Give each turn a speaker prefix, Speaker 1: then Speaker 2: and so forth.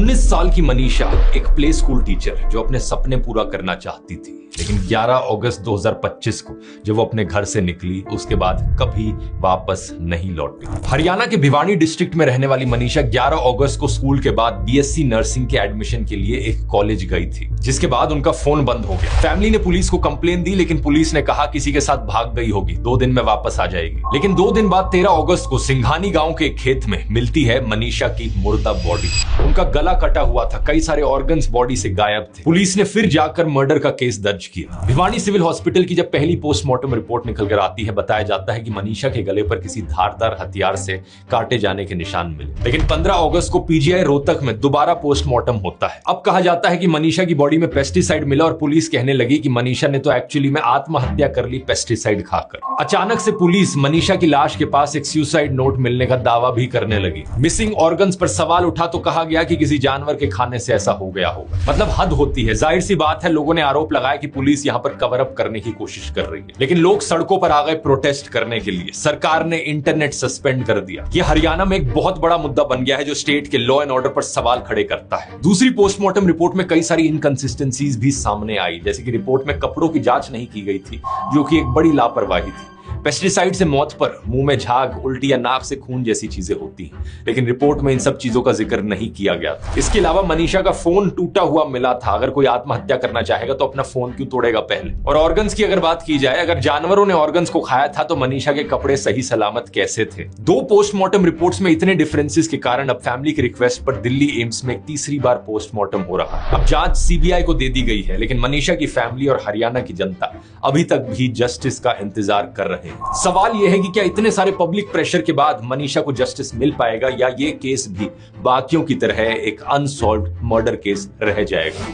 Speaker 1: 19 साल की मनीषा एक प्ले स्कूल टीचर जो अपने सपने पूरा करना चाहती थी, लेकिन 11 अगस्त 2025 को जब वो अपने घर से निकली उसके बाद कभी वापस नहीं लौटी। हरियाणा के भिवानी डिस्ट्रिक्ट में रहने वाली मनीषा 11 अगस्त को स्कूल के बाद बीएससी नर्सिंग के एडमिशन के लिए एक कॉलेज गई थी, जिसके बाद उनका फोन बंद हो गया। फैमिली ने पुलिस को कंप्लेन दी, लेकिन पुलिस ने कहा किसी के साथ भाग गई होगी, 2 दिन में वापस आ जाएगी। लेकिन 2 दिन बाद 13 अगस्त को सिंघानी गांव के एक खेत में मिलती है मनीषा की मुर्दा बॉडी। उनका गला कटा हुआ था, कई सारे ऑर्गन्स बॉडी से गायब थे। पुलिस ने फिर जाकर मर्डर का केस दर्ज किया। भिवानी सिविल हॉस्पिटल की जब पहली पोस्टमार्टम रिपोर्ट निकल कर आती है, बताया जाता है कि मनीषा के गले पर किसी धारदार हथियार से काटे जाने के निशान मिले। लेकिन 15 अगस्त को पीजीआई रोहतक में दोबारा पोस्टमार्टम होता है। अब कहा जाता है कि मनीषा की बॉडी में पेस्टिसाइड मिला और पुलिस कहने लगी कि मनीषा ने तो एक्चुअली में आत्महत्या कर ली पेस्टिसाइड खाकर। अचानक से पुलिस मनीषा की लाश के पास एक सुसाइड नोट मिलने का दावा भी करने लगी। मिसिंग ऑर्गन्स पर सवाल उठा तो कहा गया कि किसी जानवर के खाने से ऐसा हो गया होगा। मतलब हद होती है। जाहिर सी बात है, लोगों ने आरोप लगाया कि पुलिस यहाँ पर कवर अप करने की कोशिश कर रही है, लेकिन लोग सड़कों पर आ गए प्रोटेस्ट करने के लिए। सरकार ने इंटरनेट सस्पेंड कर दिया। यह हरियाणा में एक बहुत बड़ा मुद्दा बन गया है जो स्टेट के लॉ एंड ऑर्डर पर सवाल खड़े करता है। दूसरी पोस्टमार्टम रिपोर्ट में कई सारी इनकंसिस्टेंसीज भी सामने आई, जैसे कि रिपोर्ट में कपड़ों की जांच नहीं की गई थी, जो कि एक बड़ी लापरवाही थी। पेस्टिसाइड से मौत पर मुंह में झाग, उल्टी या नाक से खून जैसी चीजें होती हैं, लेकिन रिपोर्ट में इन सब चीजों का जिक्र नहीं किया गया था। इसके अलावा मनीषा का फोन टूटा हुआ मिला था। अगर कोई आत्महत्या करना चाहेगा तो अपना फोन क्यों तोड़ेगा पहले। और ऑर्गन्स की अगर बात की जाए, अगर जानवरों ने ऑर्गन्स को खाया था तो मनीषा के कपड़े सही सलामत कैसे थे। 2 पोस्टमार्टम रिपोर्ट्स में इतने डिफरेंसेस के कारण अब फैमिली की रिक्वेस्ट पर दिल्ली एम्स में एक तीसरी बार पोस्टमार्टम हो रहा है। अब जांच सीबीआई को दे दी गई है, लेकिन मनीषा की फैमिली और हरियाणा की जनता अभी तक भी जस्टिस का इंतजार कर रहे हैं। सवाल यह है कि क्या इतने सारे पब्लिक प्रेशर के बाद मनीषा को जस्टिस मिल पाएगा, या ये केस भी बाकियों की तरह एक अनसॉल्व्ड मर्डर केस रह जाएगा।